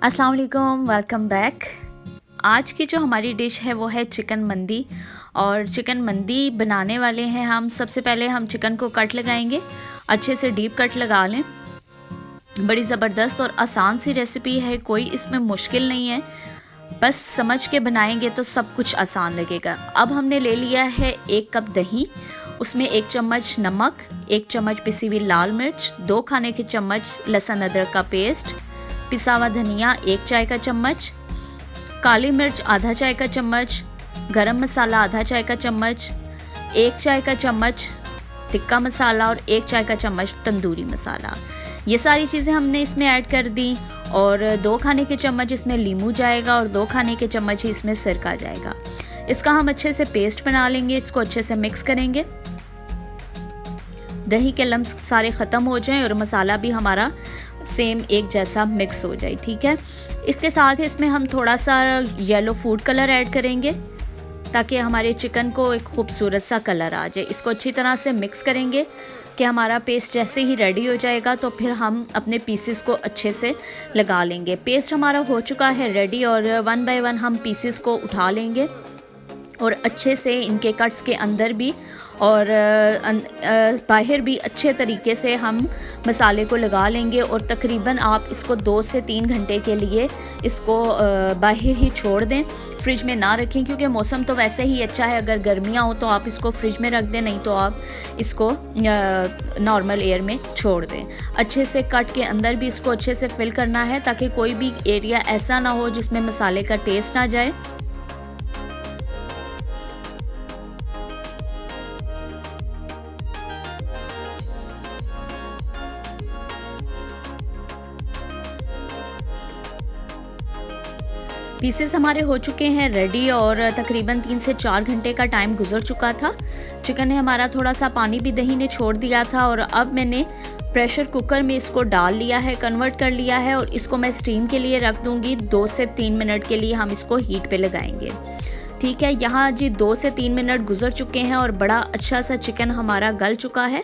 अस्सलाम वालेकुम, welcome back. आज की जो हमारी डिश है वो है चिकन मंदी। और चिकन मंदी बनाने वाले हैं हम। सबसे पहले हम चिकन को कट लगाएंगे, अच्छे से डीप कट लगा लें। बड़ी ज़बरदस्त और आसान सी रेसिपी है, कोई इसमें मुश्किल नहीं है, बस समझ के बनाएंगे तो सब कुछ आसान लगेगा। अब हमने ले लिया है 1 कप दही, उसमें 1 चम्मच नमक, 1 चम्मच पिसी हुई लाल मिर्च, 2 खाने के चम्मच लहसुन अदरक का पेस्ट, पिसा हुआ धनिया 1 चाय का चम्मच, काली मिर्च आधा चाय का चम्मच, गरम मसाला आधा चाय का चम्मच, 1 चाय का चम्मच टिक्का मसाला और 1 चाय का चम्मच तंदूरी मसाला। ये सारी चीज़ें हमने इसमें ऐड कर दी। और 2 खाने के चम्मच इसमें लींबू जाएगा और 2 खाने के चम्मच ही इसमें सिरका जाएगा। इसका हम अच्छे से पेस्ट बना लेंगे, इसको अच्छे से मिक्स करेंगे, दही के लम्स सारे ख़त्म हो जाएं और मसाला भी हमारा सेम एक जैसा मिक्स हो जाए। ठीक है, इसके साथ इसमें हम थोड़ा सा येलो फूड कलर ऐड करेंगे ताकि हमारे चिकन को एक खूबसूरत सा कलर आ जाए। इसको अच्छी तरह से मिक्स करेंगे कि हमारा पेस्ट जैसे ही रेडी हो जाएगा तो फिर हम अपने पीसेस को अच्छे से लगा लेंगे। पेस्ट हमारा हो चुका है रेडी और 1 बाय 1 हम पीसेस को उठा लेंगे और अच्छे से इनके कट्स के अंदर भी और बाहर भी अच्छे तरीके से हम मसाले को लगा लेंगे। और तकरीबन आप इसको 2 से 3 घंटे के लिए इसको बाहर ही छोड़ दें, फ्रिज में ना रखें, क्योंकि मौसम तो वैसे ही अच्छा है। अगर गर्मियाँ हो तो आप इसको फ्रिज में रख दें, नहीं तो आप इसको नॉर्मल एयर में छोड़ दें। अच्छे से कट के अंदर भी इसको अच्छे से फिल करना है ताकि कोई भी एरिया ऐसा ना हो जिसमें मसाले का टेस्ट ना जाए। पीसेस हमारे हो चुके हैं रेडी और तकरीबन 3 से 4 घंटे का टाइम गुजर चुका था। चिकन ने हमारा थोड़ा सा पानी भी दही ने छोड़ दिया था और अब मैंने प्रेशर कुकर में इसको डाल लिया है, कन्वर्ट कर लिया है और इसको मैं स्टीम के लिए रख दूंगी। 2 से 3 मिनट के लिए हम इसको हीट पे लगाएंगे। ठीक है, यहाँ जी 2 से 3 मिनट गुजर चुके हैं और बड़ा अच्छा सा चिकन हमारा गल चुका है।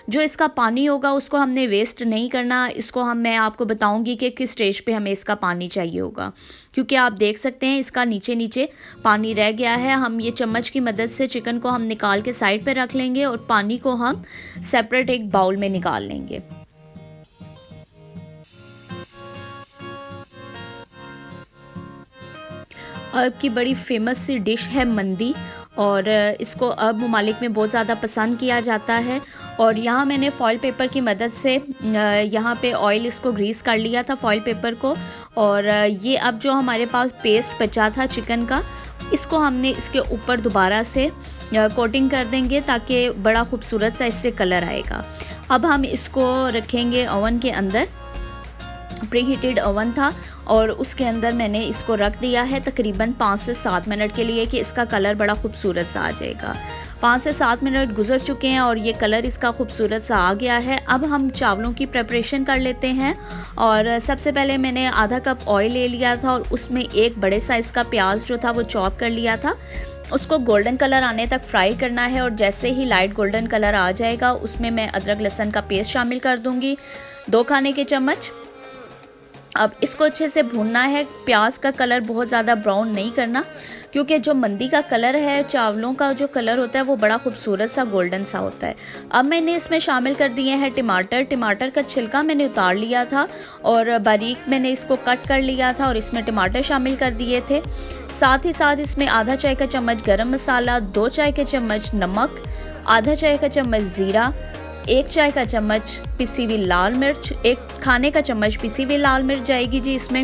जो इसका पानी होगा उसको हमने वेस्ट नहीं करना। इसको मैं आपको बताऊंगी कि किस स्टेज पे हमें इसका पानी चाहिए होगा, क्योंकि आप देख सकते हैं इसका नीचे नीचे पानी रह गया है। हम ये चम्मच की मदद से चिकन को हम निकाल के साइड पे रख लेंगे और पानी को हम सेपरेट एक बाउल में निकाल लेंगे। अर्ब की बड़ी फेमस सी डिश है मंदी और इसको अरब ममालिक में बहुत ज़्यादा पसंद किया जाता है। और यहाँ मैंने फॉइल पेपर की मदद से यहाँ पे ऑयल इसको ग्रीस कर लिया था, फॉइल पेपर को। और ये अब जो हमारे पास पेस्ट बचा था चिकन का, इसको हमने इसके ऊपर दोबारा से कोटिंग कर देंगे ताकि बड़ा खूबसूरत सा इससे कलर आएगा। अब हम इसको रखेंगे ओवन के अंदर। प्री हीटेड ओवन था और उसके अंदर मैंने इसको रख दिया है तकरीबन 5 से 7 मिनट के लिए कि इसका कलर बड़ा खूबसूरत सा आ जाएगा। 5 से 7 मिनट गुजर चुके हैं और ये कलर इसका खूबसूरत सा आ गया है। अब हम चावलों की प्रिपरेशन कर लेते हैं। और सबसे पहले मैंने आधा कप ऑयल ले लिया था और उसमें एक बड़े साइज़ का प्याज जो था वो चॉप कर लिया था। उसको गोल्डन कलर आने तक फ्राई करना है और जैसे ही लाइट गोल्डन कलर आ जाएगा उसमें मैं अदरक लहसुन का पेस्ट शामिल कर दूँगी, 2 खाने के चम्मच। अब इसको अच्छे से भूनना है। प्याज का कलर बहुत ज़्यादा ब्राउन नहीं करना, क्योंकि जो मंदी का कलर है, चावलों का जो कलर होता है वो बड़ा खूबसूरत सा गोल्डन सा होता है। अब मैंने इसमें शामिल कर दिए हैं टमाटर। टमाटर का छिलका मैंने उतार लिया था और बारीक मैंने इसको कट कर लिया था और इसमें टमाटर शामिल कर दिए थे। साथ ही साथ इसमें आधा चाय का चम्मच गरम मसाला, 2 चाय के चम्मच नमक, आधा चाय का चम्मच ज़ीरा, 1 चाय का चम्मच पिसी हुई लाल मिर्च, 1 खाने का चम्मच पिसी हुई लाल मिर्च जाएगी जी इसमें।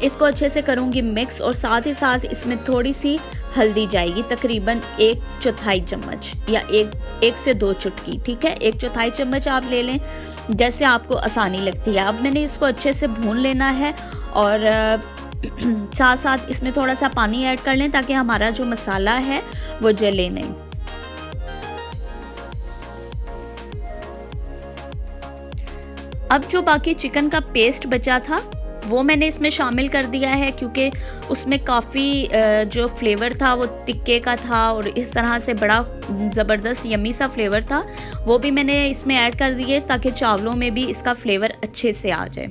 इसको अच्छे से करूँगी मिक्स और साथ ही साथ इसमें थोड़ी सी हल्दी जाएगी, तकरीबन 1/4 चम्मच या 1 से 2 चुटकी। ठीक है, 1/4 चम्मच आप ले लें, जैसे आपको आसानी लगती है। अब मैंने इसको अच्छे से भून लेना है और साथ साथ इसमें थोड़ा सा पानी ऐड कर लें ताकि हमारा जो मसाला है वो जले नहीं। अब जो बाकी चिकन का पेस्ट बचा था वो मैंने इसमें शामिल कर दिया है, क्योंकि उसमें काफ़ी जो फ्लेवर था वो तिक्के का था और इस तरह से बड़ा ज़बरदस्त यम्मी सा फ्लेवर था, वो भी मैंने इसमें ऐड कर दिए ताकि चावलों में भी इसका फ्लेवर अच्छे से आ जाए।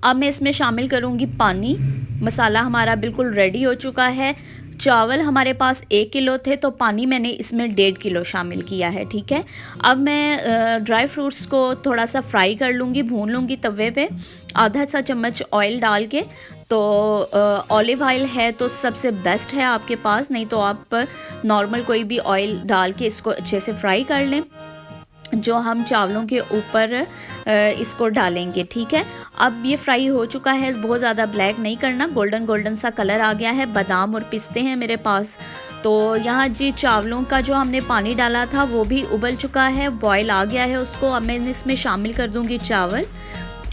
अब मैं इसमें शामिल करूँगी पानी। मसाला हमारा बिल्कुल रेडी हो चुका है। चावल हमारे पास 1 किलो थे, तो पानी मैंने इसमें 1.5 किलो शामिल किया है, ठीक है। अब मैं ड्राई फ्रूट्स को थोड़ा-सा फ्राई कर लूँगी, भून लूँगी तवे पे, आधा सा चम्मच ऑयल डाल के। तो ऑलिव ऑयल है तो सबसे बेस्ट है आपके पास, नहीं तो आप नॉर्मल कोई भी ऑयल डाल के इसको अच्छे से फ्राई कर लें, जो हम चावलों के ऊपर इसको डालेंगे, ठीक है। अब ये फ्राई हो चुका है, बहुत ज़्यादा ब्लैक नहीं करना, गोल्डन गोल्डन सा कलर आ गया है। बादाम और पिस्ते हैं मेरे पास। तो यहाँ जी चावलों का जो हमने पानी डाला था वो भी उबल चुका है, बॉयल आ गया है उसको। अब मैं इसमें शामिल कर दूँगी चावल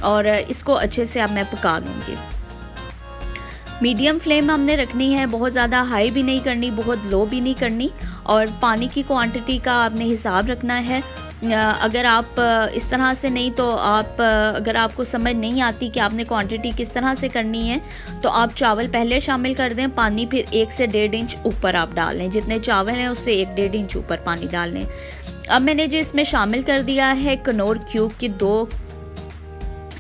और इसको अच्छे से अब मैं पका लूँगी। मीडियम फ्लेम हमने रखनी है, बहुत ज़्यादा हाई भी नहीं करनी, बहुत लो भी नहीं करनी। और पानी की क्वांटिटी का आपने हिसाब रखना है। अगर आप इस तरह से नहीं तो आप अगर आपको समझ नहीं आती कि आपने क्वांटिटी किस तरह से करनी है, तो आप चावल पहले शामिल कर दें, पानी फिर 1 से 1.5 इंच ऊपर आप डाल लें। जितने चावल हैं उससे 1-1.5 इंच ऊपर पानी डाल लें। अब मैंने जो इसमें शामिल कर दिया है कनौर क्यूब की 2,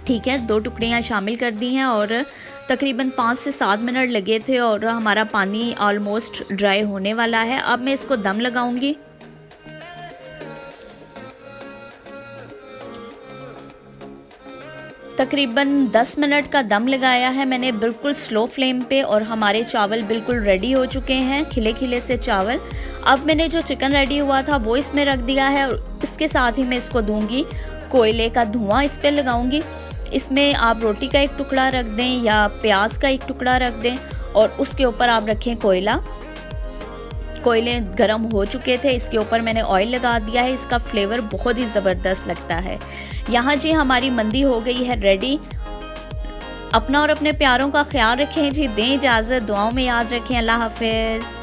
ठीक है, 2 टुकड़ियाँ शामिल कर दी हैं और तकरीबन 5 से 7 मिनट लगे थे और हमारा पानी ऑलमोस्ट ड्राई होने वाला है। अब मैं इसको दम लगाऊंगी। तकरीबन 10 मिनट का दम लगाया है मैंने बिल्कुल स्लो फ्लेम पे और हमारे चावल बिल्कुल रेडी हो चुके हैं, खिले खिले से चावल। अब मैंने जो चिकन रेडी हुआ था वो इसमें रख दिया है और इसके साथ ही मैं इसको दूंगी कोयले का धुआं इस पर लगाऊंगी। इसमें आप रोटी का एक टुकड़ा रख दें या प्याज का एक टुकड़ा रख दें और उसके ऊपर आप रखें कोयला। कोयले गरम हो चुके थे, इसके ऊपर मैंने ऑयल लगा दिया है। इसका फ्लेवर बहुत ही ज़बरदस्त लगता है। यहाँ जी हमारी मंदी हो गई है रेडी। अपना और अपने प्यारों का ख्याल रखें जी। दें इजाज़त, दुआओं में याद रखें। अल्लाह हाफिज़।